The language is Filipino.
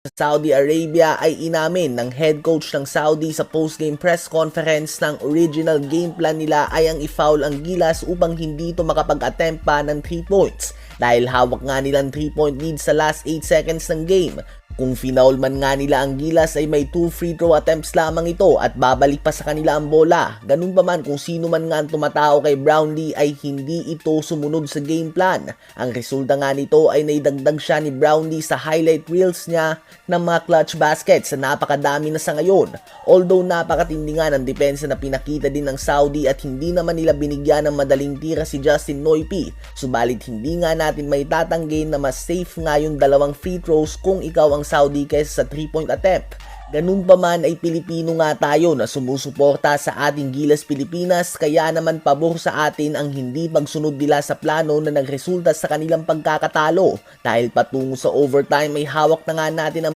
Sa Saudi Arabia ay inamin ng head coach ng Saudi sa post-game press conference ng original game plan nila ay ang i-foul ang Gilas upang hindi ito makapag-attempt pa ng 3 points dahil hawak nga nilang 3-point lead sa last 8 seconds ng game. Kung finaul man nga nila ang Gilas ay may 2 free throw attempts lamang ito at babalik pa sa kanila ang bola. Ganun pa man kung sino man nga ang tumatao kay Brownlee ay hindi ito sumunod sa game plan. Ang resulta nga nito ay naidagdag siya ni Brownlee sa highlight reels niya ng mga clutch baskets sa napakadami na sa ngayon. Although napakatindi nga ng depensa na pinakita din ng Saudi at hindi naman nila binigyan ng madaling tira si Justin Noipy, subalit hindi nga natin may tatanggihin na mas safe nga yung dalawang free throws kung ikaw ang Saudi kaysa sa 3-point attempt. Ganun pa man ay Pilipino nga tayo na sumusuporta sa ating Gilas Pilipinas, kaya naman pabor sa atin ang hindi pagsunod nila sa plano na nagresulta sa kanilang pagkakatalo. Dahil patungo sa overtime ay hawak na nga natin ang